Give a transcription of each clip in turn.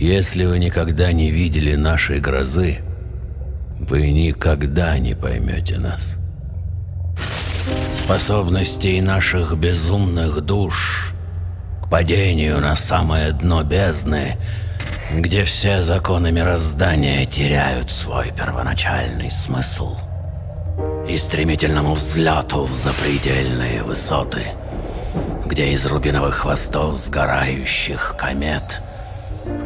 Если вы никогда не видели нашей грозы, вы никогда не поймете нас. Способностей наших безумных душ к падению на самое дно бездны, где все законы мироздания теряют свой первоначальный смысл, и стремительному взлету в запредельные высоты, где из рубиновых хвостов сгорающих комет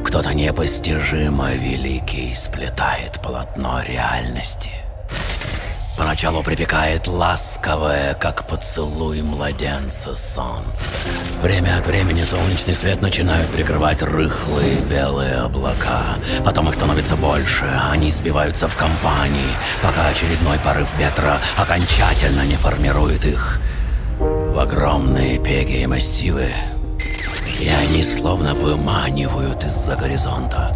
кто-то непостижимо великий сплетает полотно реальности. Поначалу припекает ласковое, как поцелуй младенца, солнце. Время от времени солнечный свет начинают прикрывать рыхлые белые облака. Потом их становится больше, они сбиваются в компании, пока очередной порыв ветра окончательно не формирует их в огромные пеги и массивы. И они словно выманивают из-за горизонта,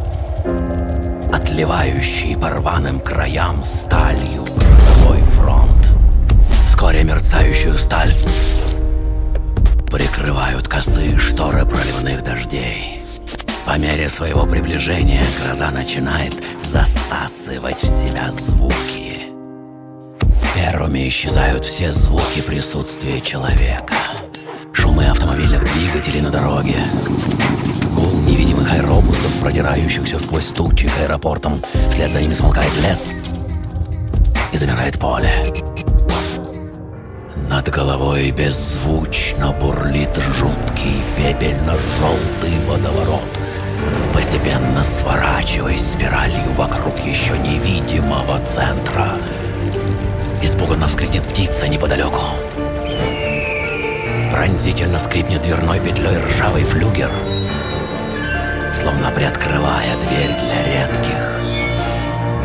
отливающий по рваным краям сталью грозовой фронт. Вскоре мерцающую сталь прикрывают косые шторы проливных дождей. По мере своего приближения гроза начинает засасывать в себя звуки. Первыми исчезают все звуки присутствия человека. Шумы автомобильных двигателей на дороге, гул невидимых аэробусов, продирающихся сквозь тучи к аэропортам. Вслед за ними смолкает лес и замирает поле. Над головой беззвучно бурлит жуткий пепельно-желтый водоворот, постепенно сворачиваясь спиралью вокруг еще невидимого центра. Испуганно вскрикнет птица неподалеку. Пронзительно скрипнет дверной петлей ржавый флюгер, словно приоткрывая дверь для редких,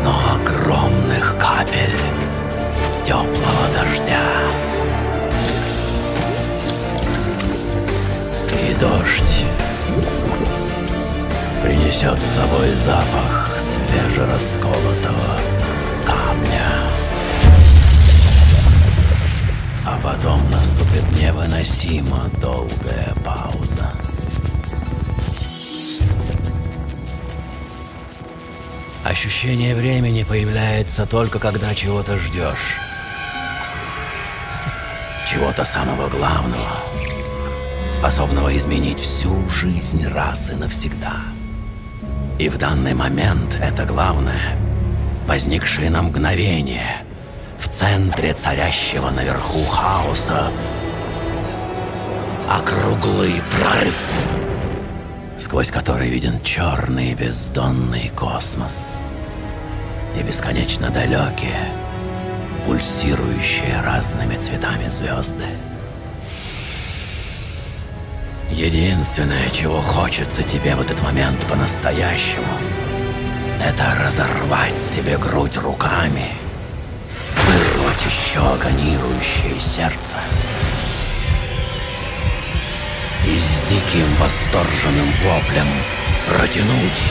но огромных капель теплого дождя. И дождь принесет с собой запах свежерасколотого камня. А потом наступит невыносимо долгая пауза. Ощущение времени появляется только когда чего-то ждешь. Чего-то самого главного, способного изменить всю жизнь раз и навсегда. И в данный момент это главное, возникшее на мгновение, в центре царящего наверху хаоса, округлый прорыв, сквозь который виден черный бездонный космос и бесконечно далекие, пульсирующие разными цветами звезды. Единственное, чего хочется тебе в этот момент по-настоящему, это разорвать себе грудь руками, вырвать еще агонирующее сердце и с диким восторженным воплем протянуть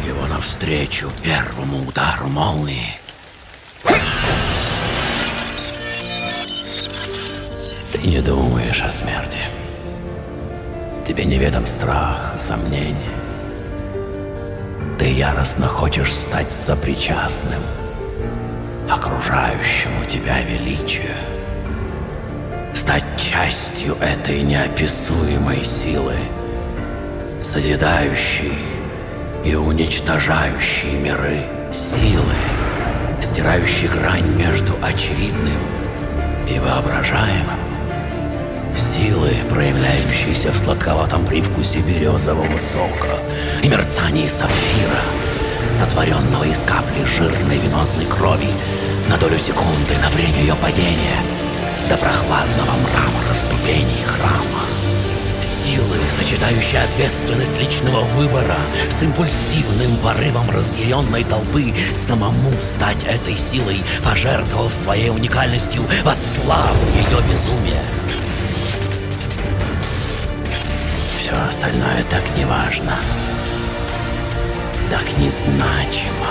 его навстречу первому удару молнии. Ты не думаешь о смерти. Тебе неведом страх и сомнение. Ты яростно хочешь стать сопричастным окружающему тебя величию, стать частью этой неописуемой силы, созидающей и уничтожающей миры, силы, стирающей грань между очевидным и воображаемым, силы, проявляющиеся в сладковатом привкусе березового сока и мерцании сапфира, сотворенного из капли жирной венозной крови на долю секунды на время ее падения до прохладного мрамора ступеней храма. Силы, сочетающие ответственность личного выбора с импульсивным порывом разъяренной толпы, самому стать этой силой, пожертвовав своей уникальностью во славу ее безумия. Все остальное так неважно, так незначимо,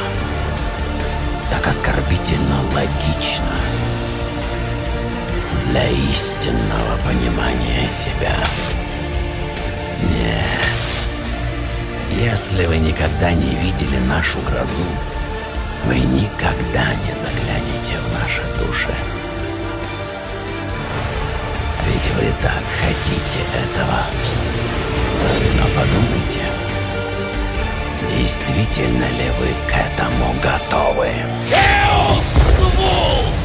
так оскорбительно логично для истинного понимания себя. Нет. Если вы никогда не видели нашу грозу, вы никогда не заглянете в наши души. Ведь вы так хотите этого. Но подумайте, действительно ли вы к этому готовы? Ствол!